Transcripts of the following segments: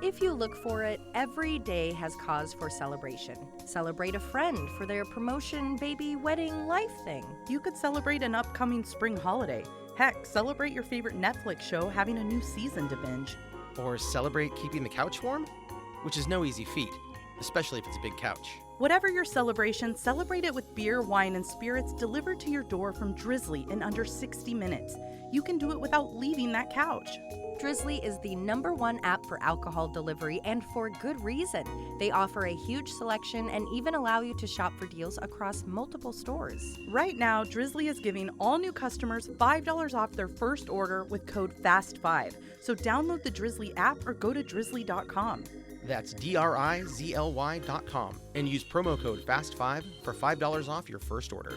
If you look for it, every day has cause for celebration. Celebrate a friend for their promotion, baby, wedding, life thing. You could celebrate an upcoming spring holiday. Heck, celebrate your favorite Netflix show having a new season to binge. Or celebrate keeping the couch warm, which is no easy feat, especially if it's a big couch. Whatever your celebration, celebrate it with beer, wine, and spirits delivered to your door from Drizzly in under 60 minutes. You can do it without leaving that couch. Drizzly is the #1 app for alcohol delivery, and for good reason. They offer a huge selection and even allow you to shop for deals across multiple stores. Right now, Drizzly is giving all new customers $5 off their first order with code FAST5. So download the Drizzly app or go to drizzly.com. That's DRIZLY.com and use promo code FAST5 for $5 off your first order.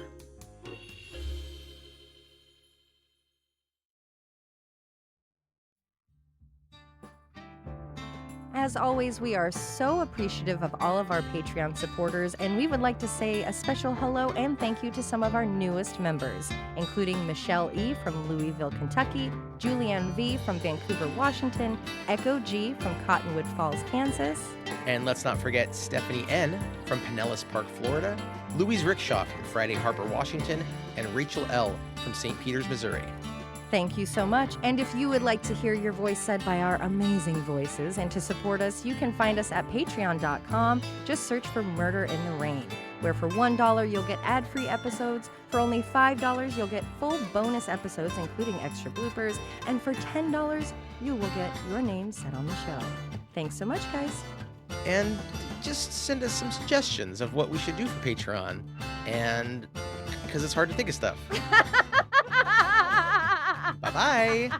As always, we are so appreciative of all of our Patreon supporters, and we would like to say a special hello and thank you to some of our newest members, including Michelle E. from Louisville, Kentucky, Julianne V. from Vancouver, Washington, Echo G. from Cottonwood Falls, Kansas. And let's not forget Stephanie N. from Pinellas Park, Florida, Louise Rickshaw from Friday Harbor, Washington, and Rachel L. from St. Peters, Missouri. Thank you so much. And if you would like to hear your voice said by our amazing voices and to support us, you can find us at patreon.com. Just search for Murder in the Rain, where for $1 you'll get ad-free episodes, for only $5 you'll get full bonus episodes including extra bloopers, and for $10 you will get your name said on the show. Thanks so much, guys. And just send us some suggestions of what we should do for Patreon. And because it's hard to think of stuff. Bye-bye.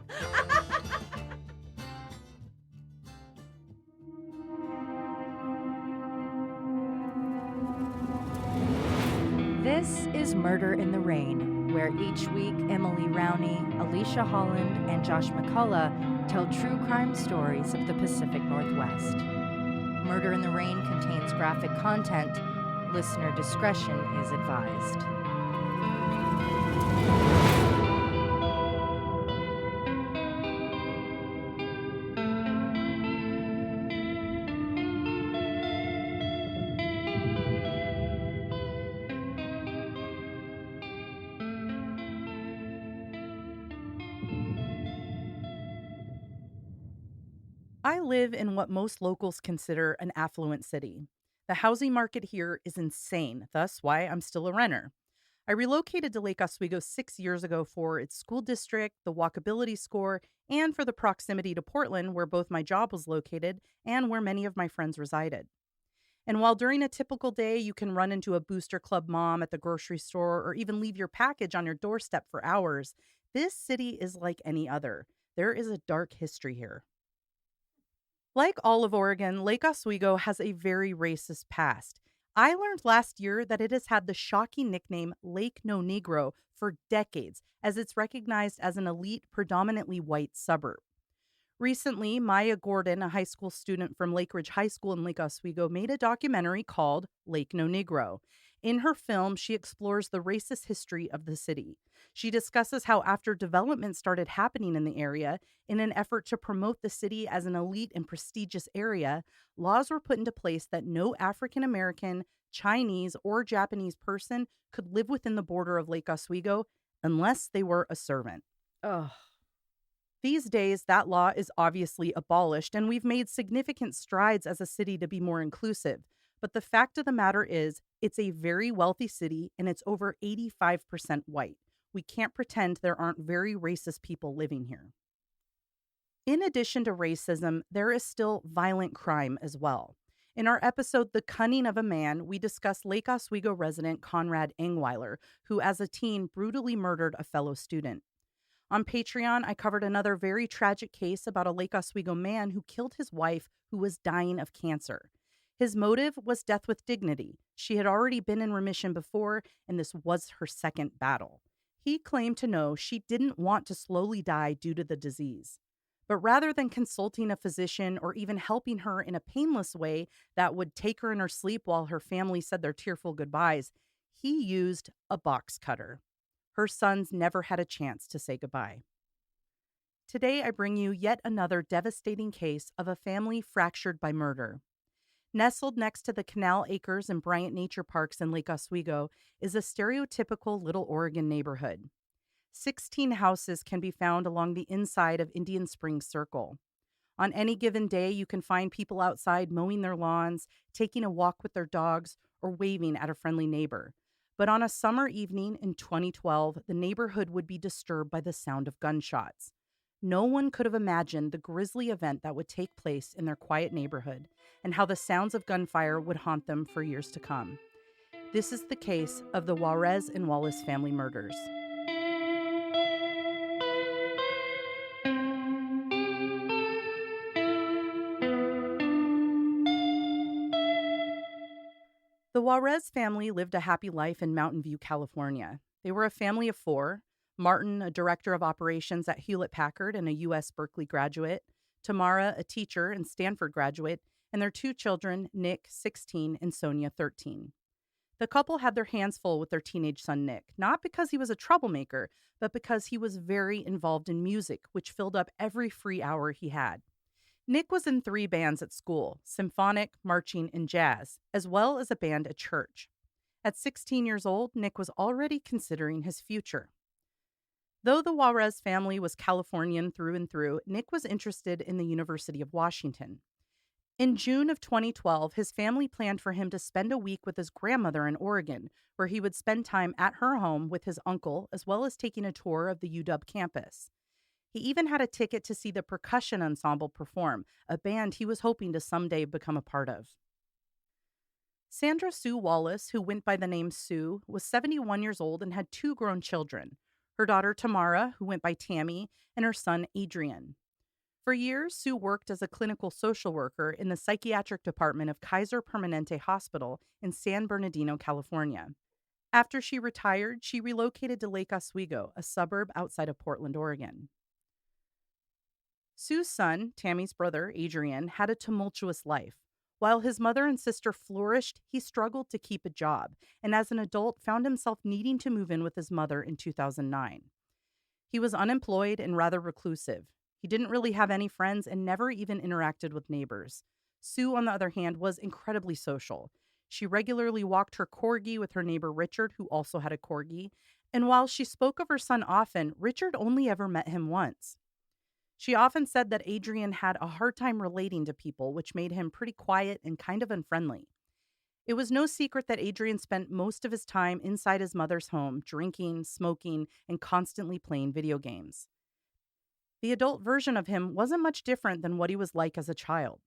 This is Murder in the Rain, where each week Emily Rowney, Alicia Holland, and Josh McCullough tell true crime stories of the Pacific Northwest. Murder in the Rain contains graphic content. Listener discretion is advised. I live in what most locals consider an affluent city. The housing market here is insane, thus why I'm still a renter. I relocated to Lake Oswego 6 years ago for its school district, the walkability score, and for the proximity to Portland, where both my job was located and where many of my friends resided. And while during a typical day you can run into a Booster Club mom at the grocery store or even leave your package on your doorstep for hours, this city is like any other. There is a dark history here. Like all of Oregon, Lake Oswego has a very racist past. I learned last year that it has had the shocking nickname Lake No Negro for decades, as it's recognized as an elite, predominantly white suburb. Recently, Maya Gordon, a high school student from Lake Ridge High School in Lake Oswego, made a documentary called Lake No Negro. In her film, she explores the racist history of the city. She discusses how after development started happening in the area, in an effort to promote the city as an elite and prestigious area, laws were put into place that no African American, Chinese, or Japanese person could live within the border of Lake Oswego unless they were a servant. Ugh. These days, that law is obviously abolished, and we've made significant strides as a city to be more inclusive. But the fact of the matter is, it's a very wealthy city, and it's over 85% white. We can't pretend there aren't very racist people living here. In addition to racism, there is still violent crime as well. In our episode, The Cunning of a Man, we discuss Lake Oswego resident Conrad Engweiler, who as a teen brutally murdered a fellow student. On Patreon, I covered another very tragic case about a Lake Oswego man who killed his wife who was dying of cancer. His motive was death with dignity. She had already been in remission before, and this was her second battle. He claimed to know she didn't want to slowly die due to the disease. But rather than consulting a physician or even helping her in a painless way that would take her in her sleep while her family said their tearful goodbyes, he used a box cutter. Her sons never had a chance to say goodbye. Today, I bring you yet another devastating case of a family fractured by murder. Nestled next to the Canal Acres and Bryant Nature Parks in Lake Oswego is a stereotypical Little Oregon neighborhood. 16 houses can be found along the inside of Indian Springs Circle. On any given day, you can find people outside mowing their lawns, taking a walk with their dogs, or waving at a friendly neighbor. But on a summer evening in 2012, the neighborhood would be disturbed by the sound of gunshots. No one could have imagined the grisly event that would take place in their quiet neighborhood and how the sounds of gunfire would haunt them for years to come. This is the case of the Juarez and Wallace family murders. The Juarez family lived a happy life in Mountain View, California. They were a family of four: Martin, a director of operations at Hewlett-Packard and a U.S. Berkeley graduate; Tamara, a teacher and Stanford graduate; and their two children, Nick, 16, and Sonia, 13. The couple had their hands full with their teenage son, Nick, not because he was a troublemaker, but because he was very involved in music, which filled up every free hour he had. Nick was in 3 bands at school: symphonic, marching, and jazz, as well as a band at church. At 16 years old, Nick was already considering his future. Though the Juarez family was Californian through and through, Nick was interested in the University of Washington. In June of 2012, his family planned for him to spend a week with his grandmother in Oregon, where he would spend time at her home with his uncle, as well as taking a tour of the UW campus. He even had a ticket to see the percussion ensemble perform, a band he was hoping to someday become a part of. Sandra Sue Wallace, who went by the name Sue, was 71 years old and had 2 grown children: her daughter Tamara, who went by Tammy, and her son Adrien. For years, Sue worked as a clinical social worker in the psychiatric department of Kaiser Permanente Hospital in San Bernardino, California. After she retired, she relocated to Lake Oswego, a suburb outside of Portland, Oregon. Sue's son, Tammy's brother, Adrien, had a tumultuous life. While his mother and sister flourished, he struggled to keep a job, and as an adult found himself needing to move in with his mother in 2009. He was unemployed and rather reclusive. He didn't really have any friends and never even interacted with neighbors. Sue, on the other hand, was incredibly social. She regularly walked her corgi with her neighbor Richard, who also had a corgi, and while she spoke of her son often, Richard only ever met him once. She often said that Adrien had a hard time relating to people, which made him pretty quiet and kind of unfriendly. It was no secret that Adrien spent most of his time inside his mother's home, drinking, smoking, and constantly playing video games. The adult version of him wasn't much different than what he was like as a child.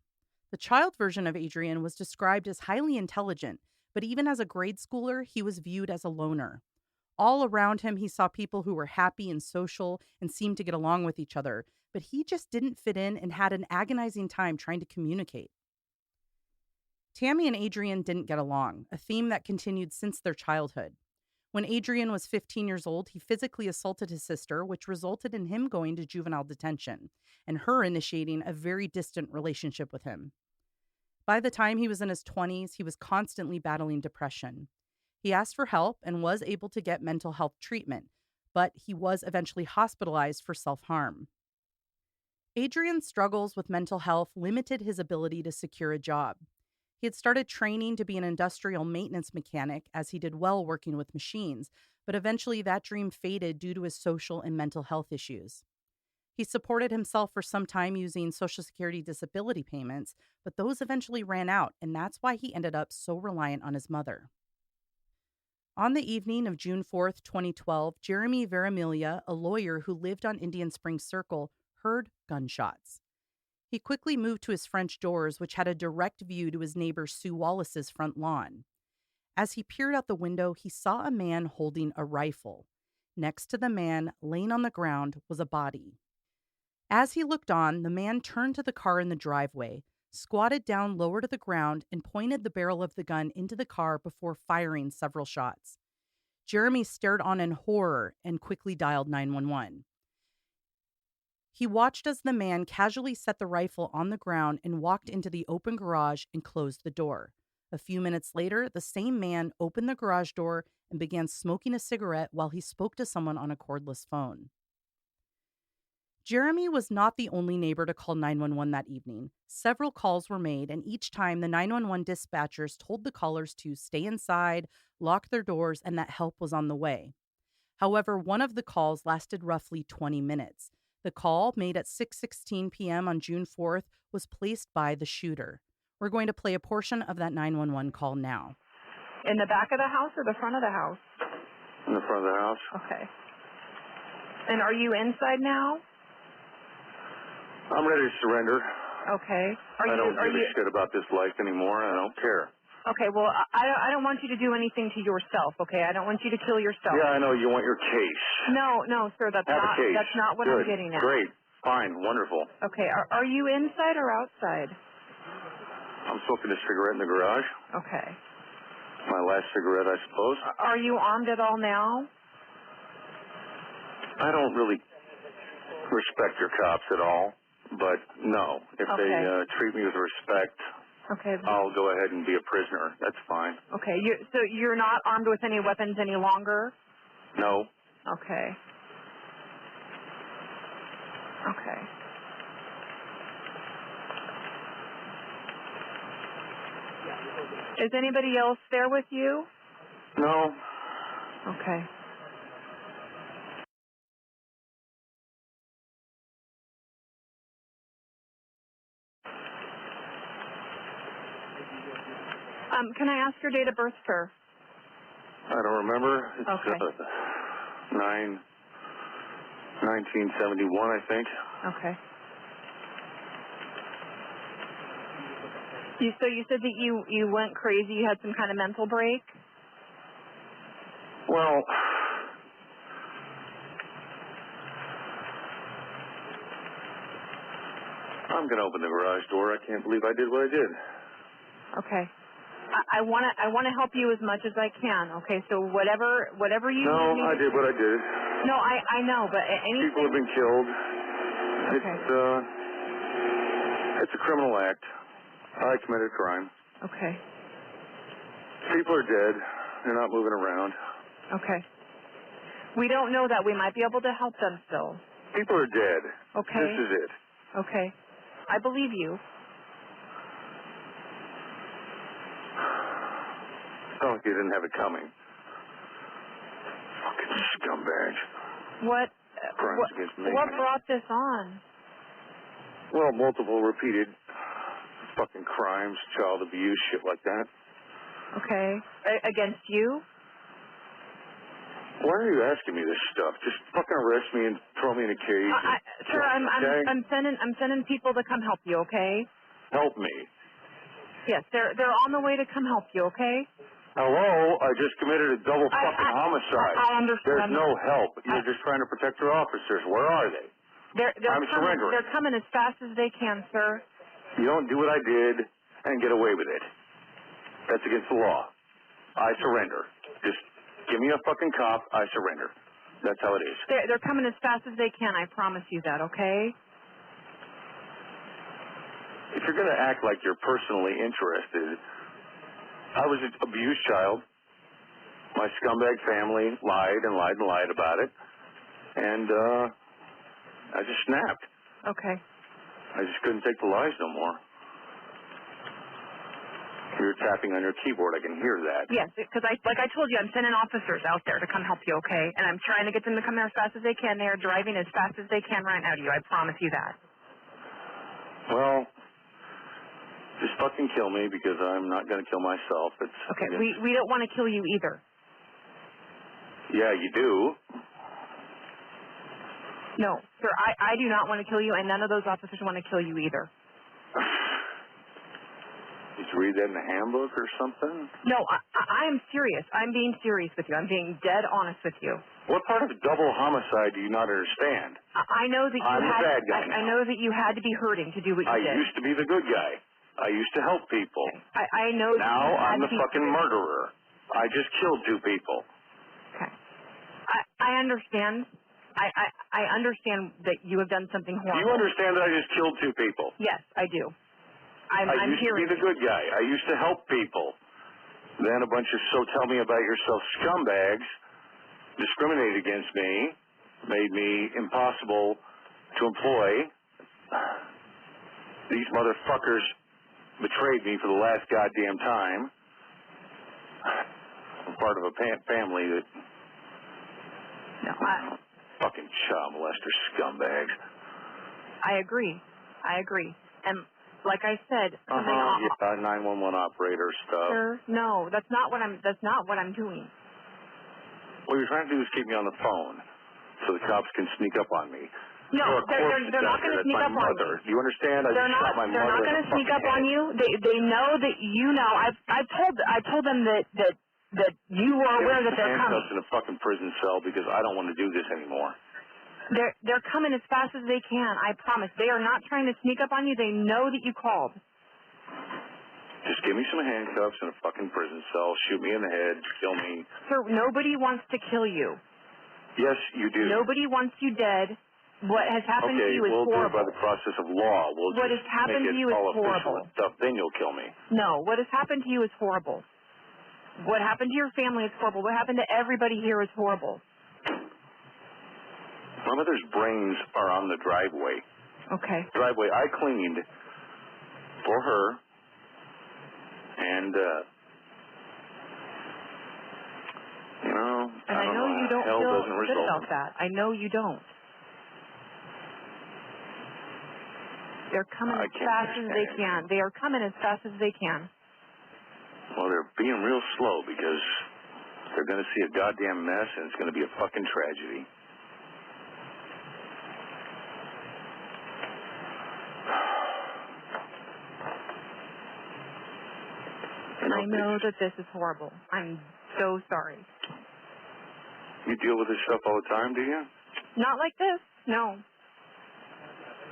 The child version of Adrien was described as highly intelligent, but even as a grade schooler, he was viewed as a loner. All around him, he saw people who were happy and social and seemed to get along with each other, but he just didn't fit in and had an agonizing time trying to communicate. Tammy and Adrien didn't get along, a theme that continued since their childhood. When Adrien was 15 years old, he physically assaulted his sister, which resulted in him going to juvenile detention, and her initiating a very distant relationship with him. By the time he was in his 20s, he was constantly battling depression. He asked for help and was able to get mental health treatment, but he was eventually hospitalized for self-harm. Adrien's struggles with mental health limited his ability to secure a job. He had started training to be an industrial maintenance mechanic, as he did well working with machines, but eventually that dream faded due to his social and mental health issues. He supported himself for some time using Social Security disability payments, but those eventually ran out, and that's why he ended up so reliant on his mother. On the evening of June 4th, 2012, Jeremy Veramilia, a lawyer who lived on Indian Springs Circle, heard gunshots. He quickly moved to his French doors, which had a direct view to his neighbor Sue Wallace's front lawn. As he peered out the window, he saw a man holding a rifle. Next to the man, laying on the ground, was a body. As he looked on, the man turned to the car in the driveway, squatted down lower to the ground, and pointed the barrel of the gun into the car before firing several shots. Jeremy stared on in horror and quickly dialed 911. He watched as the man casually set the rifle on the ground and walked into the open garage and closed the door. A few minutes later, the same man opened the garage door and began smoking a cigarette while he spoke to someone on a cordless phone. Jeremy was not the only neighbor to call 911 that evening. Several calls were made, and each time the 911 dispatchers told the callers to stay inside, lock their doors, and that help was on the way. However, one of the calls lasted roughly 20 minutes. The call, made at 6:16 p.m. on June 4th, was placed by the shooter. We're going to play a portion of that 911 call now. In the back of the house or the front of the house? In the front of the house. Okay. And are you inside now? I'm ready to surrender. Okay. I don't give a shit about this life anymore. I don't care. Okay, well, I don't want you to do anything to yourself, okay? I don't want you to kill yourself. Yeah, I know. You want your case. No, sir, that's Have not a case. that's not what Good. I'm getting at. Great. Fine. Wonderful. Okay, are you inside or outside? I'm smoking a cigarette in the garage. Okay. My last cigarette, I suppose. Are you armed at all now? I don't really respect your cops at all, but no. If they treat me with respect, okay, I'll go ahead and be a prisoner. That's fine. Okay, so you're not armed with any weapons any longer? No. Okay. Okay. Is anybody else there with you? No. Okay. Can I ask your date of birth, sir? I don't remember. It's Okay. 1971, I think. Okay. So you said that you went crazy, you had some kind of mental break? Well, I'm going to open the garage door. I can't believe I did what I did. Okay. I want to help you as much as I can. Okay, so whatever you No, need I did what I did. No, I know, but anything. People have been killed. Okay. It's a criminal act. I committed a crime. Okay. People are dead. They're not moving around. Okay. We don't know that. We might be able to help them still. People are dead. Okay. This is it. Okay. I believe you. Oh, you didn't have it coming. Fucking scumbag. What Against me. what brought this on? Well, multiple repeated fucking crimes, child abuse, shit like that. Okay. Against you? Why are you asking me this stuff? Just fucking arrest me and throw me in a cage. Sir, okay? I'm sending people to come help you, okay? Help me. Yes, they're on the way to come help you, okay? Hello? I just committed a double fucking homicide. I understand. There's no help. You're just trying to protect your officers. Where are they? I'm surrendering. They're coming as fast as they can, sir. You don't do what I did and get away with it. That's against the law. I surrender. Just give me a fucking cop. I surrender. That's how it is. They're coming as fast as they can. I promise you that, okay? If you're going to act like you're personally interested, I was an abused child. My scumbag family lied and lied and lied about it. And I just snapped. Okay. I just couldn't take the lies no more. You're tapping on your keyboard. I can hear that. Yes, because like I told you, I'm sending officers out there to come help you, okay? And I'm trying to get them to come there as fast as they can. They are driving as fast as they can right now to you. I promise you that. Well, just fucking kill me because I'm not going to kill myself. Okay, we don't want to kill you either. Yeah, you do. No, sir, I do not want to kill you, and none of those officers want to kill you either. Did you read that in the handbook or something? No, I am serious. I'm being serious with you. I'm being dead honest with you. What part of double homicide do you not understand? I know that you I'm had. the bad guy now. I know that you had to be hurting to do what you did. I used to be the good guy. I used to help people. Okay. I know. Now that I'm the fucking murderer. I just killed 2 people. Okay. I understand. I understand that you have done something horrible. Do you understand that I just killed 2 people? Yes, I do. I'm used to be the good guy. I used to help people. Then a bunch of so tell me about yourself scumbags discriminated against me, made me impossible to employ. These motherfuckers betrayed me for the last goddamn time. I'm part of a family that... No, fucking child molester scumbags. I agree. And like I said, something 911 operator stuff. Sir, no, that's not what I'm doing. What you're trying to do is keep me on the phone so the cops can sneak up on me. No, they're not going to sneak up on you. Do you understand? I just shot my mother. They're not going to sneak up on you. They know that you know. I told them that you were aware that they're coming. In a fucking prison cell because I don't want to do this anymore. They're coming as fast as they can. I promise. They are not trying to sneak up on you. They know that you called. Just give me some handcuffs in a fucking prison cell. Shoot me in the head. Kill me. Sir, nobody wants to kill you. Yes, you do. Nobody wants you dead. What has happened to you is we'll horrible. do it by the process of law. What has happened to you is horrible. Stuff, then you'll kill me. No, what has happened to you is horrible. What happened to your family is horrible. What happened to everybody here is horrible. My mother's brains are on the driveway. Okay. Driveway I cleaned for her, and and I know you don't hell feel doesn't good result. about that. I know you don't. They're coming as fast as they can. They are coming as fast as they can. Well, they're being real slow because they're going to see a goddamn mess, and it's going to be a fucking tragedy. I know that this is horrible. I'm so sorry. You deal with this stuff all the time, do you? Not like this, no.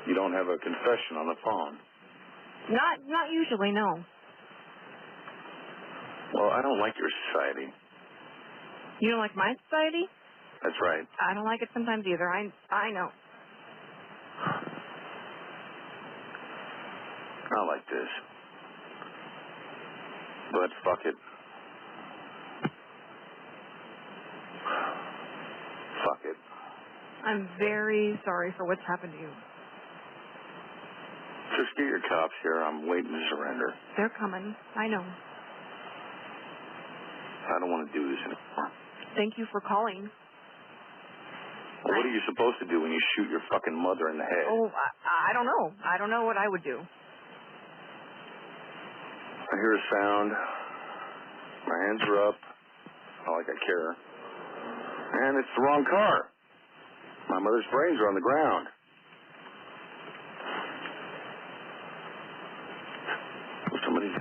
You don't have a confession on the phone? Not usually, no. Well, I don't like your society. You don't like my society? That's right. I don't like it sometimes either. I know. Not like this. But fuck it. Fuck it. I'm very sorry for what's happened to you. Just get your cops here. I'm waiting to surrender. They're coming. I know. I don't want to do this anymore. Thank you for calling. Well, what are you supposed to do when you shoot your fucking mother in the head? Oh, I don't know. I don't know what I would do. I hear a sound. My hands are up. Not like I care. And it's the wrong car. My mother's brains are on the ground. Will somebody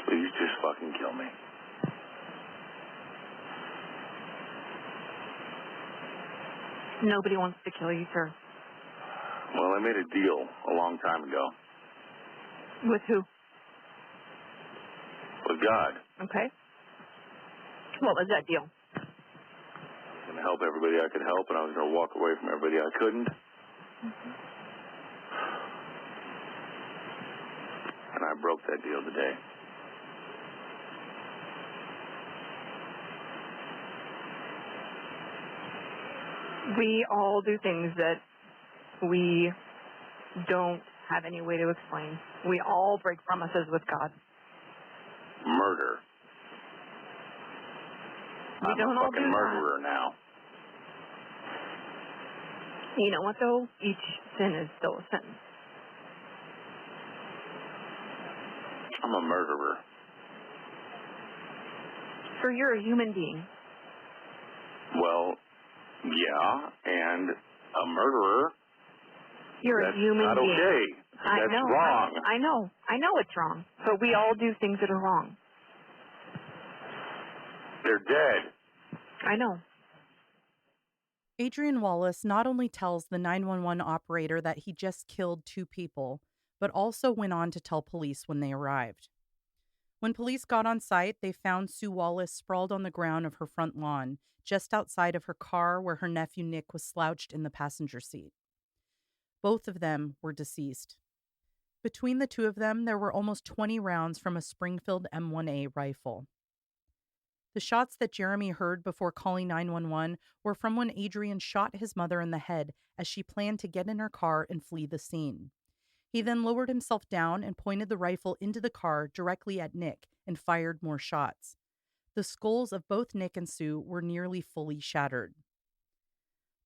please just fucking kill me? Nobody wants to kill you, sir. Well, I made a deal a long time ago. With who? With God. Okay. What was that deal? I was going to help everybody I could help, and I was going to walk away from everybody I couldn't. Mm-hmm. And I broke that deal today. We all do things that we don't have any way to explain. We all break promises with God. Murder. We don't all do fucking murderer now. You know what, though? Each sin is still a sin. I'm a murderer. So you're a human being. Well, yeah, and a murderer. You're That's a human not being. okay. That's wrong. I know it's wrong. But we all do things that are wrong. They're dead. I know. Adrian Wallace not only tells the 911 operator that he just killed 2 people, but also went on to tell police when they arrived. When police got on site, they found Sue Wallace sprawled on the ground of her front lawn, just outside of her car where her nephew Nick was slouched in the passenger seat. Both of them were deceased. Between the 2 of them, there were almost 20 rounds from a Springfield M1A rifle. The shots that Jeremy heard before calling 911 were from when Adrien shot his mother in the head as she planned to get in her car and flee the scene. He then lowered himself down and pointed the rifle into the car directly at Nick and fired more shots. The skulls of both Nick and Sue were nearly fully shattered.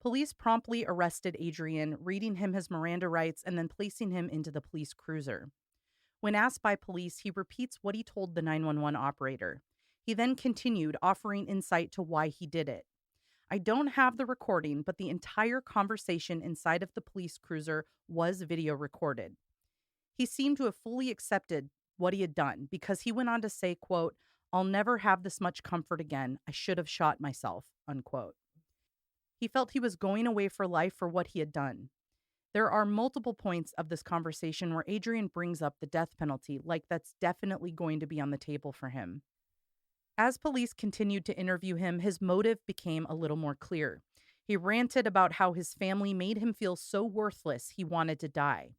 Police promptly arrested Adrien, reading him his Miranda rights and then placing him into the police cruiser. When asked by police, he repeats what he told the 911 operator. He then continued, offering insight to why he did it. I don't have the recording, but the entire conversation inside of the police cruiser was video recorded. He seemed to have fully accepted what he had done because he went on to say, quote, "I'll never have this much comfort again. I should have shot myself," unquote. He felt he was going away for life for what he had done. There are multiple points of this conversation where Adrien brings up the death penalty, like that's definitely going to be on the table for him. As police continued to interview him, his motive became a little more clear. He ranted about how his family made him feel so worthless he wanted to die.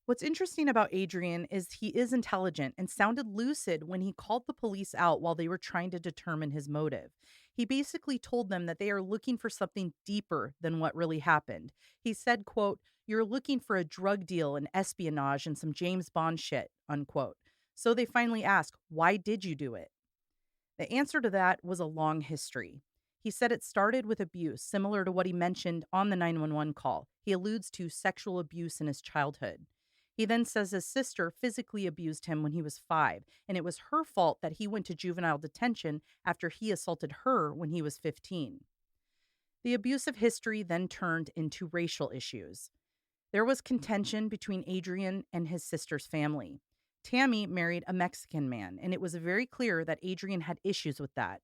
What's interesting about Adrien is he is intelligent and sounded lucid when he called the police out while they were trying to determine his motive. He basically told them that they are looking for something deeper than what really happened. He said, quote, "You're looking for a drug deal and espionage and some James Bond shit," unquote. So they finally ask, "Why did you do it?" The answer to that was a long history. He said it started with abuse, similar to what he mentioned on the 911 call. He alludes to sexual abuse in his childhood. He then says his sister physically abused him when he was 5, and it was her fault that he went to juvenile detention after he assaulted her when he was 15. The abusive history then turned into racial issues. There was contention between Adrien and his sister's family. Tammy married a Mexican man, and it was very clear that Adrien had issues with that.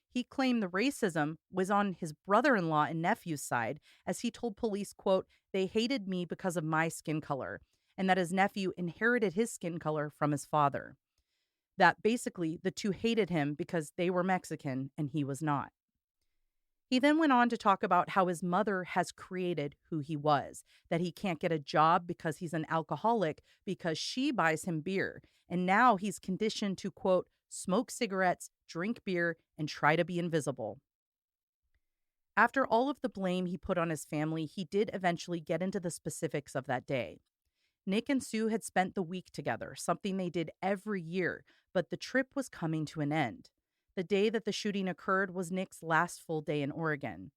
He claimed the racism was on his brother-in-law and nephew's side, as he told police, quote, "They hated me because of my skin color," and that his nephew inherited his skin color from his father. That basically the two hated him because they were Mexican and he was not. He then went on to talk about how his mother has created who he was, that he can't get a job because he's an alcoholic because she buys him beer, and now he's conditioned to, quote, "smoke cigarettes, drink beer, and try to be invisible." After all of the blame he put on his family, he did eventually get into the specifics of that day. Nick and Sue had spent the week together, something they did every year, but the trip was coming to an end. The day that the shooting occurred was Nick's last full day in Oregon.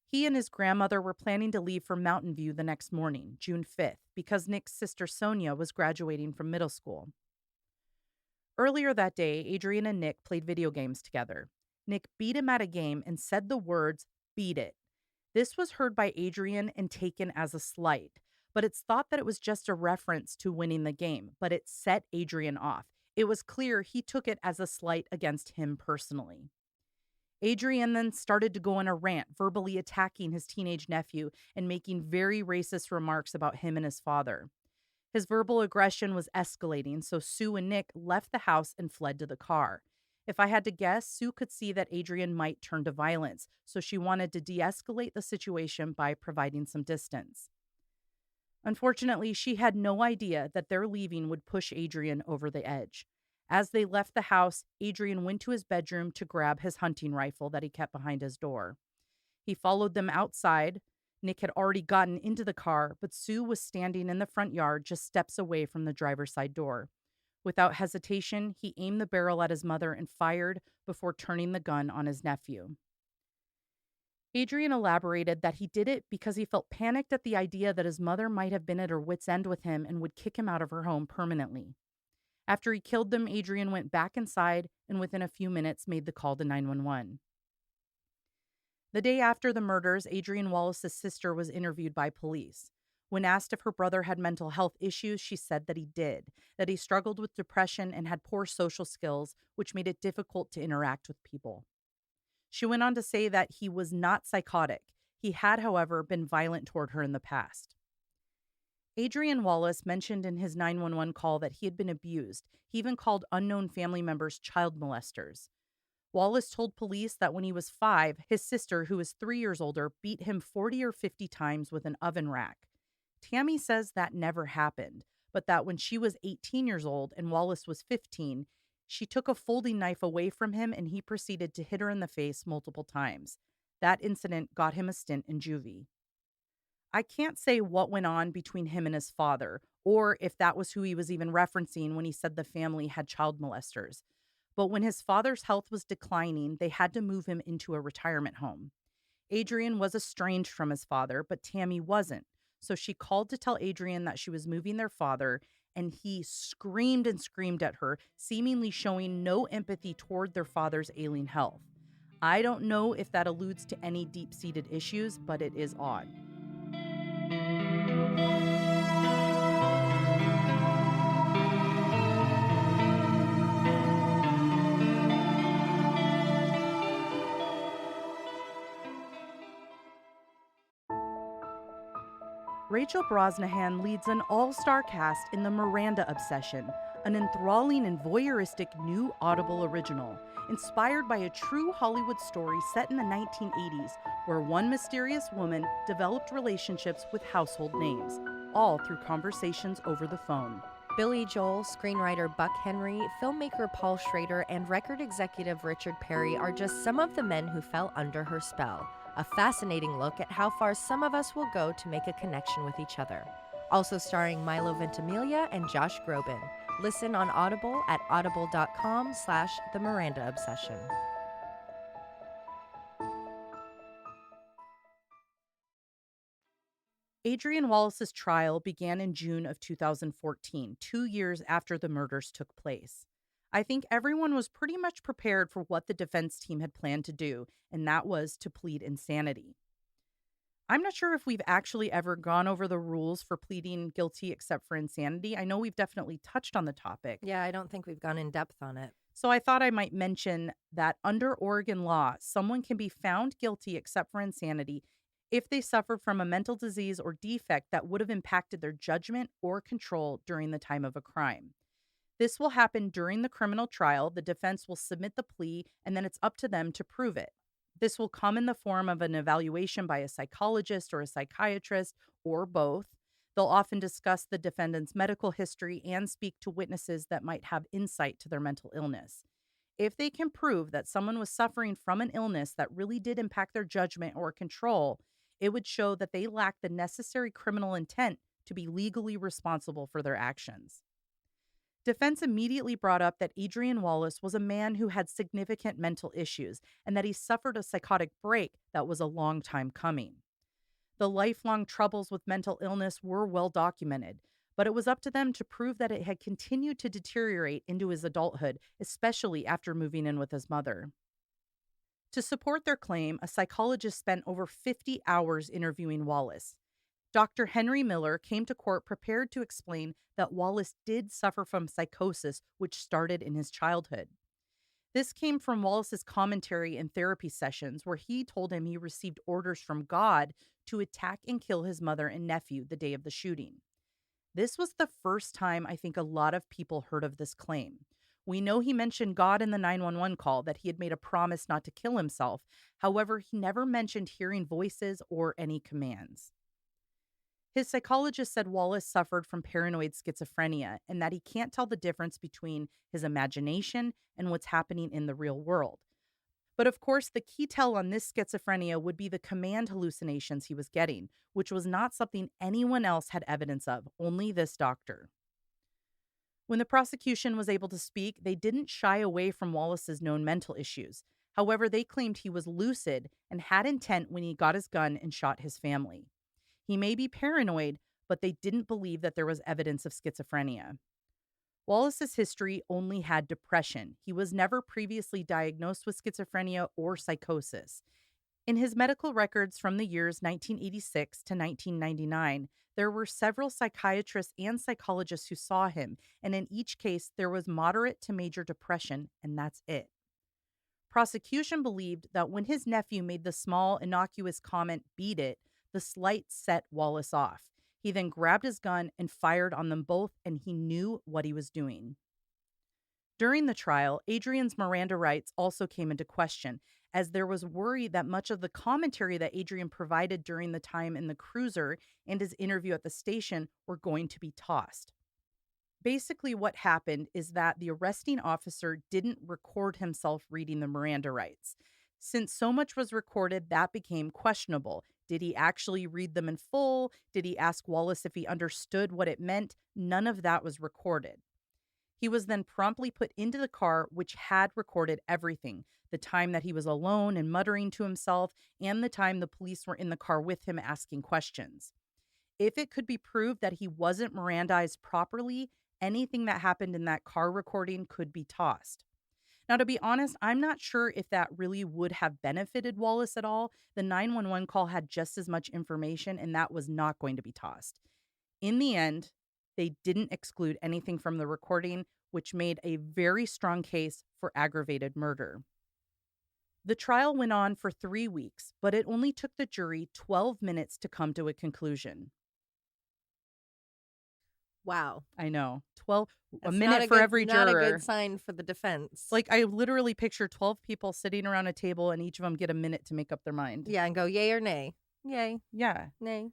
He and his grandmother were planning to leave for Mountain View the next morning, June 5th, because Nick's sister Sonia was graduating from middle school. Earlier that day, Adrien and Nick played video games together. Nick beat him at a game and said the words, "Beat it." This was heard by Adrien and taken as a slight, but it's thought that it was just a reference to winning the game, but it set Adrien off. It was clear he took it as a slight against him personally. Adrien then started to go on a rant, verbally attacking his teenage nephew and making very racist remarks about him and his father. His verbal aggression was escalating, so Sue and Nick left the house and fled to the car. If I had to guess, Sue could see that Adrien might turn to violence, so she wanted to de-escalate the situation by providing some distance. Unfortunately, she had no idea that their leaving would push Adrien over the edge. As they left the house, Adrien went to his bedroom to grab his hunting rifle that he kept behind his door. He followed them outside. Nick had already gotten into the car, but Sue was standing in the front yard just steps away from the driver's side door. Without hesitation, he aimed the barrel at his mother and fired before turning the gun on his nephew. Adrien elaborated that he did it because he felt panicked at the idea that his mother might have been at her wit's end with him and would kick him out of her home permanently. After he killed them, Adrien went back inside and within a few minutes made the call to 911. The day after the murders, Adrian Wallace's sister was interviewed by police. When asked if her brother had mental health issues, she said that he did, that he struggled with depression and had poor social skills, which made it difficult to interact with people. She went on to say that he was not psychotic. He had, however, been violent toward her in the past. Adrian Wallace mentioned in his 911 call that he had been abused. He even called unknown family members child molesters. Wallace told police that when he was 5, his sister, who was 3 years older, beat him 40 or 50 times with an oven rack. Tammy says that never happened, but that when she was 18 years old and Wallace was 15, She took a folding knife away from him and he proceeded to hit her in the face multiple times. That incident got him a stint in juvie. I can't say what went on between him and his father, or if that was who he was even referencing when he said the family had child molesters. But when his father's health was declining, they had to move him into a retirement home. Adrien was estranged from his father, but Tammy wasn't. So she called to tell Adrien that she was moving their father, and he screamed and screamed at her, seemingly showing no empathy toward their father's ailing health. I don't know if that alludes to any deep-seated issues, but it is odd. Rachel Brosnahan leads an all-star cast in The Miranda Obsession, an enthralling and voyeuristic new Audible original, inspired by a true Hollywood story set in the 1980s, where one mysterious woman developed relationships with household names, all through conversations over the phone. Billy Joel, screenwriter Buck Henry, filmmaker Paul Schrader, and record executive Richard Perry are just some of the men who fell under her spell. A fascinating look at how far some of us will go to make a connection with each other. Also starring Milo Ventimiglia and Josh Groban. Listen on Audible at audible.com/The Miranda Obsession. Adrian Wallace's trial began in June of 2014, 2 years after the murders took place. I think everyone was pretty much prepared for what the defense team had planned to do, and that was to plead insanity. I'm not sure if we've actually ever gone over the rules for pleading guilty except for insanity. I know we've definitely touched on the topic. Yeah, I don't think we've gone in depth on it. So I thought I might mention that under Oregon law, someone can be found guilty except for insanity if they suffered from a mental disease or defect that would have impacted their judgment or control during the time of a crime. This will happen during the criminal trial. The defense will submit the plea, and then it's up to them to prove it. This will come in the form of an evaluation by a psychologist or a psychiatrist, or both. They'll often discuss the defendant's medical history and speak to witnesses that might have insight to their mental illness. If they can prove that someone was suffering from an illness that really did impact their judgment or control, it would show that they lack the necessary criminal intent to be legally responsible for their actions. Defense immediately brought up that Adrian Wallace was a man who had significant mental issues and that he suffered a psychotic break that was a long time coming. The lifelong troubles with mental illness were well documented, but it was up to them to prove that it had continued to deteriorate into his adulthood, especially after moving in with his mother. To support their claim, a psychologist spent over 50 hours interviewing Wallace. Dr. Henry Miller came to court prepared to explain that Wallace did suffer from psychosis, which started in his childhood. This came from Wallace's commentary in therapy sessions, where he told him he received orders from God to attack and kill his mother and nephew the day of the shooting. This was the first time I think a lot of people heard of this claim. We know he mentioned God in the 911 call, that he had made a promise not to kill himself. However, he never mentioned hearing voices or any commands. His psychologist said Wallace suffered from paranoid schizophrenia and that he can't tell the difference between his imagination and what's happening in the real world. But of course, the key tell on this schizophrenia would be the command hallucinations he was getting, which was not something anyone else had evidence of, only this doctor. When the prosecution was able to speak, they didn't shy away from Wallace's known mental issues. However, they claimed he was lucid and had intent when he got his gun and shot his family. He may be paranoid, but they didn't believe that there was evidence of schizophrenia. Wallace's history only had depression. He was never previously diagnosed with schizophrenia or psychosis. In his medical records from the years 1986 to 1999, there were several psychiatrists and psychologists who saw him, and in each case, there was moderate to major depression, and that's it. Prosecution believed that when his nephew made the small, innocuous comment, "beat it," the slight set Wallace off. He then grabbed his gun and fired on them both, and he knew what he was doing. During the trial, Adrian's Miranda rights also came into question, as there was worry that much of the commentary that Adrian provided during the time in the cruiser and his interview at the station were going to be tossed. Basically, what happened is that the arresting officer didn't record himself reading the Miranda rights. Since so much was recorded, that became questionable. Did he actually read them in full? Did he ask Wallace if he understood what it meant? None of that was recorded. He was then promptly put into the car, which had recorded everything: the time that he was alone and muttering to himself, and the time the police were in the car with him asking questions. If it could be proved that he wasn't Mirandized properly, anything that happened in that car recording could be tossed. Now, to be honest, I'm not sure if that really would have benefited Wallace at all. The 911 call had just as much information, and that was not going to be tossed. In the end, they didn't exclude anything from the recording, which made a very strong case for aggravated murder. The trial went on for 3 weeks, but it only took the jury 12 minutes to come to a conclusion. Wow. I know. 12, a That's minute for every juror. Not a good sign for the defense. Like, I literally picture 12 people sitting around a table and each of them get a minute to make up their mind. yeah, and go yay or nay. Yay, Yeah. nay.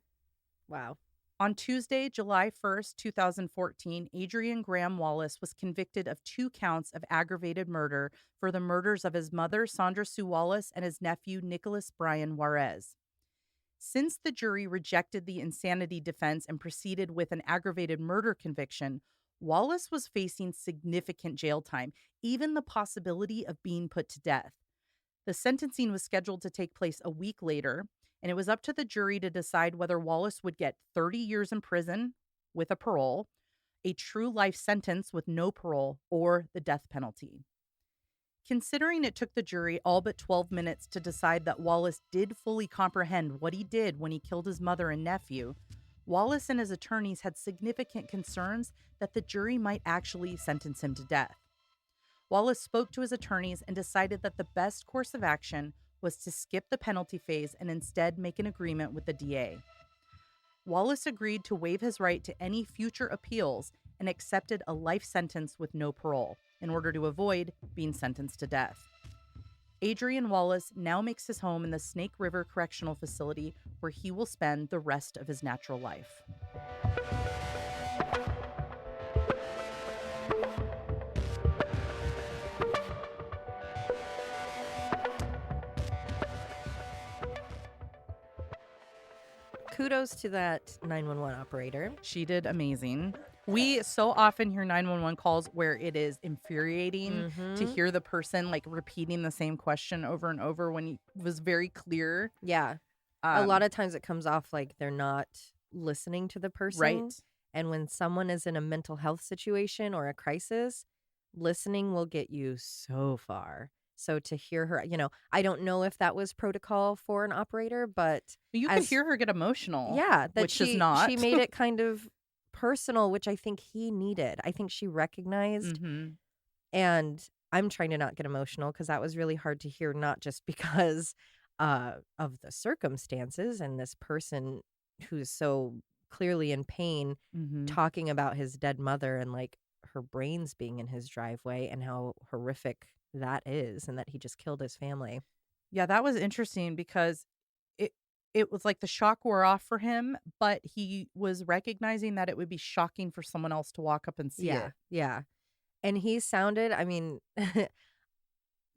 Wow. On Tuesday, July 1st, 2014, Adrien Graham Wallace was convicted of 2 counts of aggravated murder for the murders of his mother, Sandra Sue Wallace, and his nephew, Nicholas Brian Juarez. Since the jury rejected the insanity defense and proceeded with an aggravated murder conviction, Wallace was facing significant jail time, even the possibility of being put to death. The sentencing was scheduled to take place a week later, and it was up to the jury to decide whether Wallace would get 30 years in prison with a parole, a true life sentence with no parole, or the death penalty. Considering it took the jury all but 12 minutes to decide that Wallace did fully comprehend what he did when he killed his mother and nephew, Wallace and his attorneys had significant concerns that the jury might actually sentence him to death. Wallace spoke to his attorneys and decided that the best course of action was to skip the penalty phase and instead make an agreement with the DA. Wallace agreed to waive his right to any future appeals and accepted a life sentence with no parole in order to avoid being sentenced to death. Adrian Wallace now makes his home in the Snake River Correctional Facility, where he will spend the rest of his natural life. Kudos to that 911 operator. She did amazing. We so often hear 911 calls where it is infuriating to hear the person like repeating the same question over and over when he was very clear. Yeah. A lot of times it comes off like they're not listening to the person. Right. And when someone is in a mental health situation or a crisis, listening will get you so far. So to hear her, I don't know if that was protocol for an operator, but you could hear her get emotional. Yeah, that which is not. She made it kind of personal, which I think he needed. I think she recognized. And I'm trying to not get emotional because that was really hard to hear, not just because of the circumstances and this person who's so clearly in pain talking about his dead mother and like her brains being in his driveway and how horrific that is, and that he just killed his family. Yeah, that was interesting because it was like the shock wore off for him, but he was recognizing that it would be shocking for someone else to walk up and see it. Yeah. And he sounded, I mean,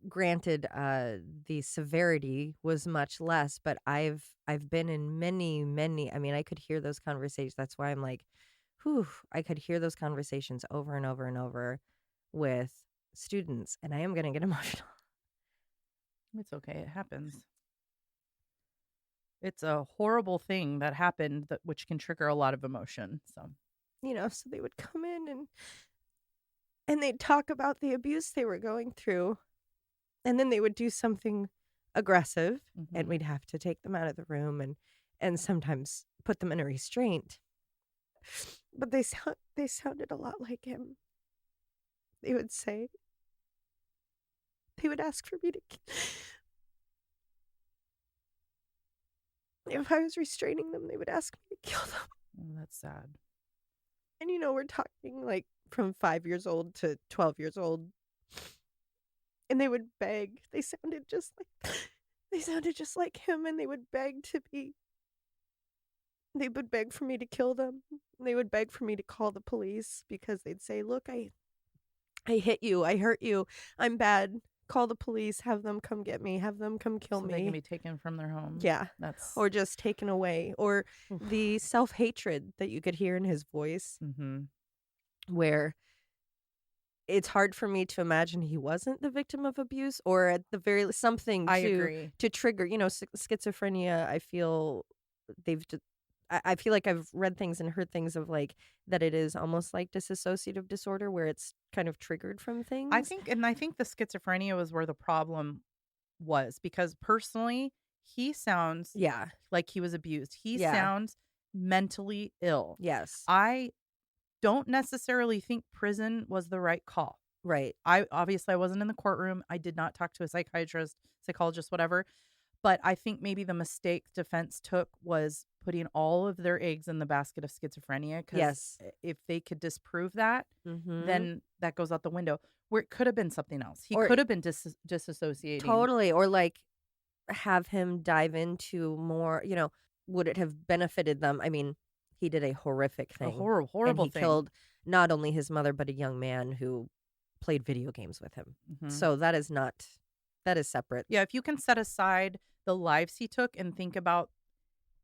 granted, the severity was much less, but I've been in many, I mean, I could hear those conversations. That's why I'm like, I could hear those conversations over and over and over with students, and I am going to get emotional. It's okay. It happens. It's a horrible thing that happened which can trigger a lot of emotion. So they would come in and they'd talk about the abuse they were going through, and then they would do something aggressive, and we'd have to take them out of the room and sometimes put them in a restraint. But they sounded a lot like him. They would say, they would ask for me to, if I was restraining them, they would ask me to kill them. Oh, that's sad. And we're talking like from 5 years old to 12 years old. And they would beg. They sounded just like him, and they would beg to be they would beg for me to kill them. They would beg for me to call the police because they'd say, "Look, I hit you. I hurt you. I'm bad. Call the police. Have them come get me. Have them come kill So me." they can be taken from their home. Yeah. That's Or just taken away. Or the self-hatred that you could hear in his voice, where it's hard for me to imagine he wasn't the victim of abuse, or at the very something I agree. to trigger, schizophrenia. I feel they've I feel like I've read things and heard things of like that it is almost like dissociative disorder where it's kind of triggered from things. I think the schizophrenia was where the problem was, because personally, he sounds Yeah. like he was abused. He Yeah. sounds mentally ill. Yes. I don't necessarily think prison was the right call. Right. I wasn't in the courtroom. I did not talk to a psychiatrist, psychologist, whatever. But I think maybe the mistake defense took was putting all of their eggs in the basket of schizophrenia. Because Yes. if they could disprove that, Mm-hmm. then that goes out the window. Where it could have been something else. He Or- could have been disassociating. Totally. Or like have him dive into more, would it have benefited them? I mean, he did a horrific A thing. horrible and he thing. killed not only his mother, but a young man who played video games with him. Mhm. So that is separate. Yeah, if you can set aside the lives he took and think about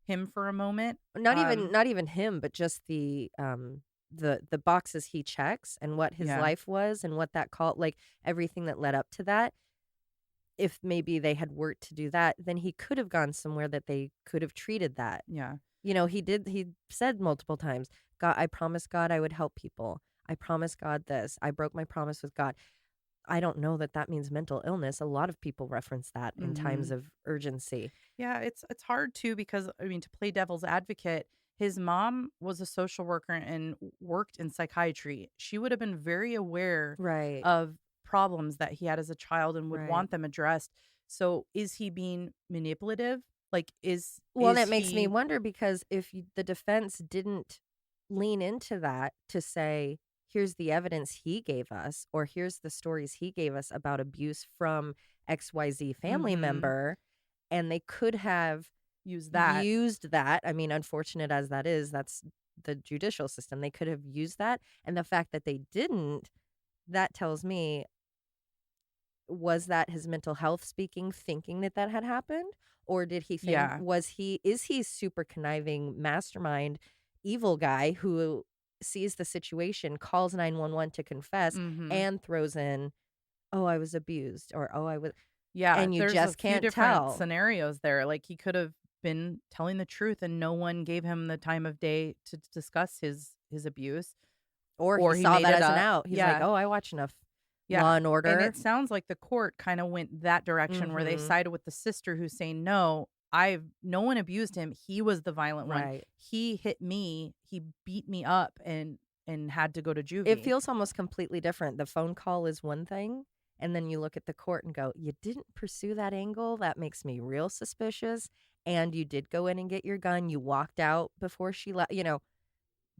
him for a moment. Not even him, but just the boxes he checks and what his Yeah. life was and what that called, like everything that led up to that. If maybe they had worked to do that, then he could have gone somewhere that they could have treated that. Yeah. He said multiple times, God, I promised God I would help people. I promised God this. I broke my promise with God. I don't know that means mental illness. A lot of people reference that in times of urgency. Yeah, it's hard too, because I mean, to play devil's advocate, his mom was a social worker and worked in psychiatry. She would have been very aware Right. of problems that he had as a child and would Right. want them addressed. So is he being manipulative? Like Well, is that makes me he- wonder, because if the defense didn't lean into that to say, here's the evidence he gave us, or here's the stories he gave us about abuse from XYZ family Mhm. member, and they could have use that. used that. I mean, unfortunate as that is, that's the judicial system. They could have used that. And the fact that they didn't, that tells me, was that his mental health speaking, thinking that had happened? Or did he think, Yeah. is he super conniving mastermind evil guy who sees the situation, calls 911 to confess, Mhm. and throws in, oh, I was abused, or oh, I was. Yeah, and you there's just a few can't different tell. scenarios there. Like, he could have been telling the truth and no one gave him the time of day to discuss his abuse. Or Or he he saw made that it as an up. out. He's like, Yeah. oh, I watch enough Yeah. Law and Order. And it sounds like the court kind of went that direction where they Mhm. sided with the sister who's saying, no one abused him. He was the violent one. Right. He hit me. He beat me up and had to go to juvie. It feels almost completely different. The phone call is one thing, and then you look at the court and go, you didn't pursue that angle. That makes me real suspicious. And you did go in and get your gun. You walked out before she left.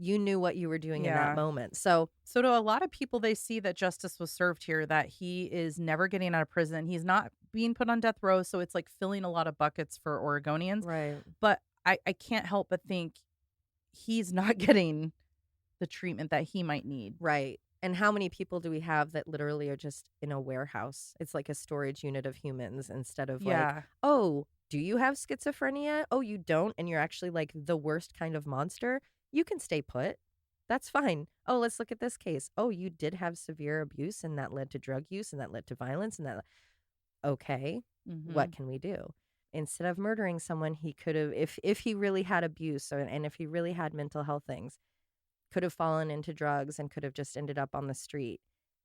You knew what you were doing in Yeah. that moment. So So to a lot of people, they see that justice was served here, that he is never getting out of prison. He's not being put on death row. So it's like filling a lot of buckets for Oregonians. right. But I can't help but think he's not getting the treatment that he might need. Right. And how many people do we have that literally are just in a warehouse? It's like a storage unit of humans instead of like, Yeah. oh, do you have schizophrenia? Oh, you don't. And you're actually like the worst kind of monster. You can stay put. That's fine. Oh, let's look at this case. Oh, you did have severe abuse and that led to drug use and that led to violence and that. Okay, Mhm. what can we do? Instead of murdering someone, he could have, if he really had abuse and if he really had mental health things, could have fallen into drugs and could have just ended up on the street.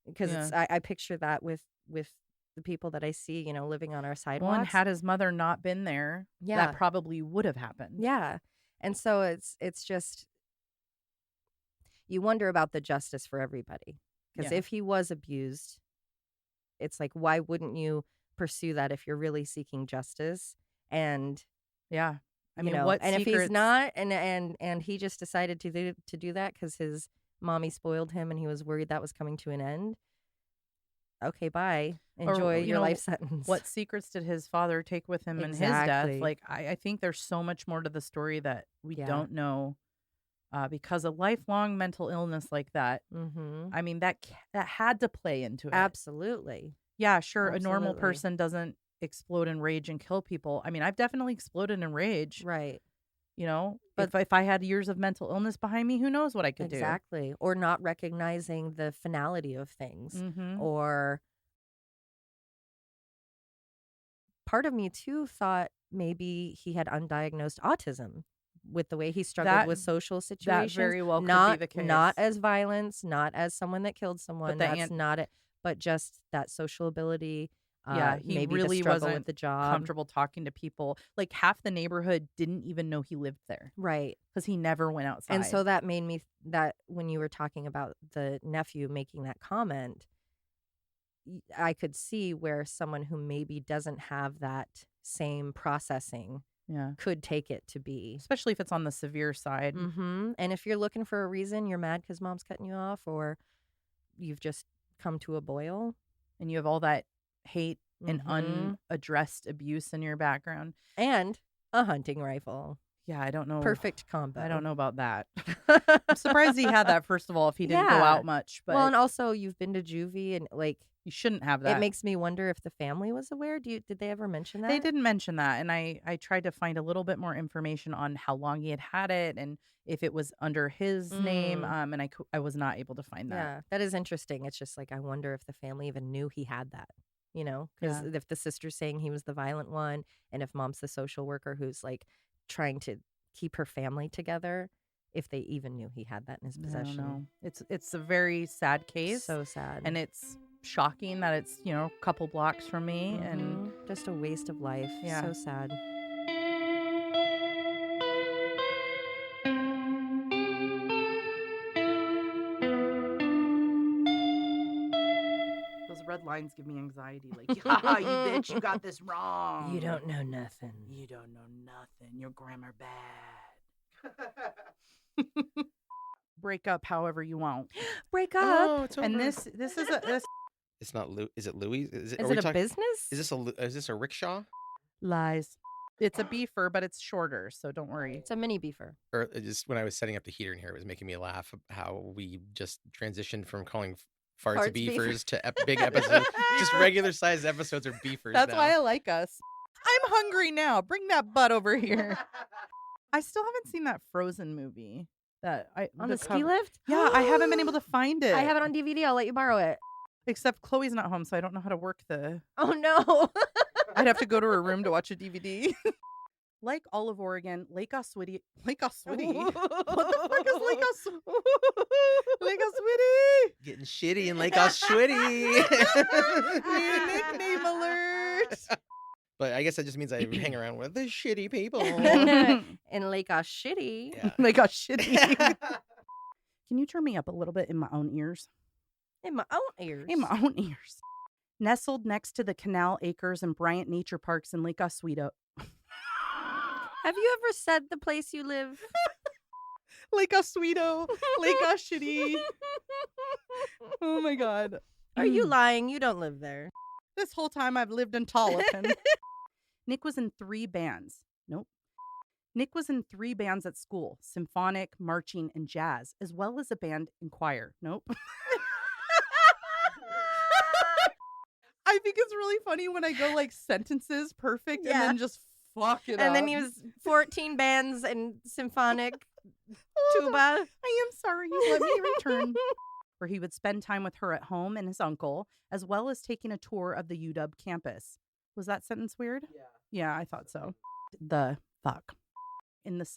Because I picture that with the people that I see, living on our sidewalks. One, had his mother not been there, Yeah. that probably would have happened. Yeah. And so it's just, you wonder about the justice for everybody. Because Yeah. if he was abused, it's like, why wouldn't you pursue that if you're really seeking justice? And Yeah. I you mean, know, what and if he's secrets- not, and he just decided to do that because his mommy spoiled him and he was worried that was coming to an end. okay, bye. Or, Enjoy you your know, life sentence. What secrets did his father take with him in his death? Exactly. Like, I think there's so much more to the story that we Yeah. don't know because a lifelong mental illness like that, Mm-hmm. I mean, that had to play into it. Absolutely. Yeah, sure. A normal Absolutely. person doesn't explode in rage and kill people. I mean, I've definitely exploded in rage. Right. You know, But- if I had years of mental illness behind me, who knows what I could Exactly. Or not recognizing the finality of things. do. Mm-hmm. Or part of me too thought maybe he had undiagnosed autism with the way he struggled with social situations. That very well could not, be the case. Not as violence, not as someone that killed someone. the That's not it. But just that social ability. Yeah, he maybe really the struggle wasn't with the job. comfortable talking to people. Like half the neighborhood didn't even know he lived there Right. because he never went outside. And so that made me that when you were talking about the nephew making that comment, I could see where someone who maybe doesn't have that same processing yeah, could take it to be. especially if it's on the severe side. Mm-hmm. And if you're looking for a reason, you're mad because mom's cutting you off, or you've just come to a boil. And you have all that hate and Mhm. unaddressed abuse in your background. And a hunting rifle. Yeah, I don't know. Perfect combo. I don't know about that. I'm surprised he had that, first of all, if he didn't go Yeah. out much. But Well, and also you've been to juvie, and like you shouldn't have that. it makes me wonder if the family was aware. Did they ever mention that? They didn't mention that. And I tried to find a little bit more information on how long he had it and if it was under his name. And I was not able to find that. Yeah, that is interesting. It's just like I wonder if the family even knew he had that, you know? Because Yeah. if the sister's saying he was the violent one, and if mom's the social worker who's like trying to keep her family together, if they even knew he had that in his I don't possession. know. It's a very sad case. So sad. And it's shocking that it's, a couple blocks from me. And Mhm. Just a waste of life. Yeah. So sad. those red lines give me anxiety. Like, yeah, you bitch, you got this wrong. You don't know nothing. You don't know nothing. Your grammar bad. Break up however you want. Break up. Oh, it's over. And this is this It's not Lou. Is it Louis? Is it? Is are we it a talking- business? Is this a rickshaw? lies. It's a beefer, but it's shorter, so don't worry. It's a mini beefer. Or just when I was setting up the heater in here, it was making me laugh how we just transitioned from calling farts Farts beefers to big episodes. Just regular sized episodes are beefers. That's now. why I like us. I'm hungry now. Bring that butt over here. I still haven't seen that Frozen movie. That I On the the ski cover- lift? Yeah, I haven't been able to find it. I have it on DVD. I'll let you borrow it. Except Chloe's not home, so I don't know how to work the. Oh, no. I'd have to go to her room to watch a DVD. Like all of Oregon, Lake Oswego. Lake Oswego. What the fuck is Lake Oswego? Lake Oswego. Getting shitty in Lake Oswego. New nickname alert. But I guess that just means I hang around with the shitty people. In Lake Oshitty. Yeah. Lake Oswego. Can you turn me up a little bit in my own ears? In my own ears. In my own ears. Nestled next to the Canal Acres and Bryant Nature Parks in Lake Oswego. Have you ever said the place you live? Lake Oswego. Lake Oswego. Oh my God. Are you lying? You don't live there. This whole time I've lived in Tolleton. Nick was in 3 bands. Nope. Nick was in 3 bands at school: symphonic, marching, and jazz, as well as a band in choir. Nope. I think it's really funny when I go like sentences perfect and Yeah. then just fuck it up. And then he was 14 bands and symphonic tuba. I am sorry. Let me return. Where he would spend time with her at home and his uncle, as well as taking a tour of the UW campus. Was that sentence weird? Yeah. Yeah, I thought so. The fuck. In the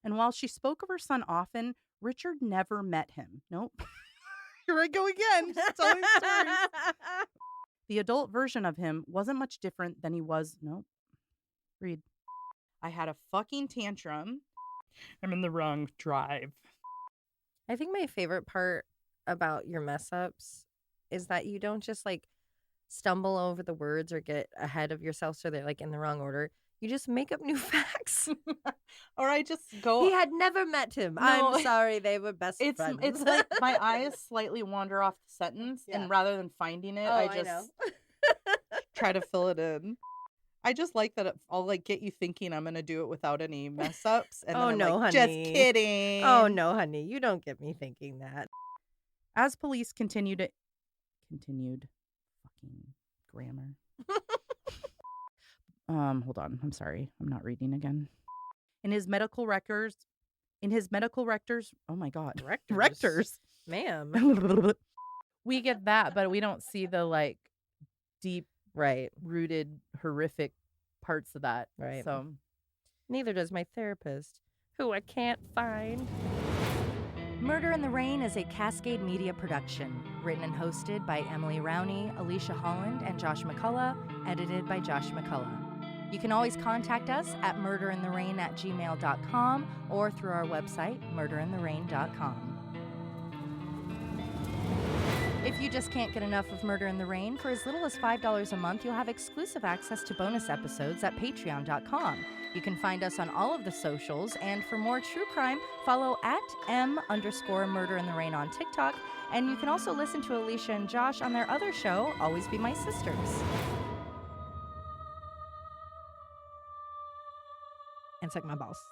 And while she spoke of her son often, Richard never met him. Nope. Here I go again. Just telling stories. The adult version of him wasn't much different than he was. Nope. Read. I had a fucking tantrum. I'm in the wrong drive. I think my favorite part about your mess ups is that you don't just like stumble over the words or get ahead of yourself so they're like in the wrong order. You just make up new facts. Or I just go. He had never met him. No, I'm sorry, they were best it's friends. it's like my eyes slightly wander off the sentence, Yeah. and rather than finding it, Oh, I I just know. try to fill it in. I just like that I'll like get you thinking I'm gonna do it without any mess ups, and Oh, then I'm no, like, just honey. kidding. Oh no, honey, you don't get me thinking that. As police continued fucking grammar. Hold on. I'm sorry. I'm not reading again. In his medical records, oh my God. Rectors. Ma'am. We get that, but we don't see the like deep Right. rooted horrific parts of that. Right. So Neither does my therapist, who I can't find. Murder in the Rain is a Cascade Media production, written and hosted by Emily Rowney, Alicia Holland, and Josh McCullough, edited by Josh McCullough. You can always contact us at murderintherain@gmail.com or through our website, murderintherain.com. If you just can't get enough of Murder in the Rain, for as little as $5 a month, you'll have exclusive access to bonus episodes at patreon.com. You can find us on all of the socials, and for more true crime, follow at @M_Murder in the Rain on TikTok, and you can also listen to Alicia and Josh on their other show, Always Be My Sisters. And suck my balls.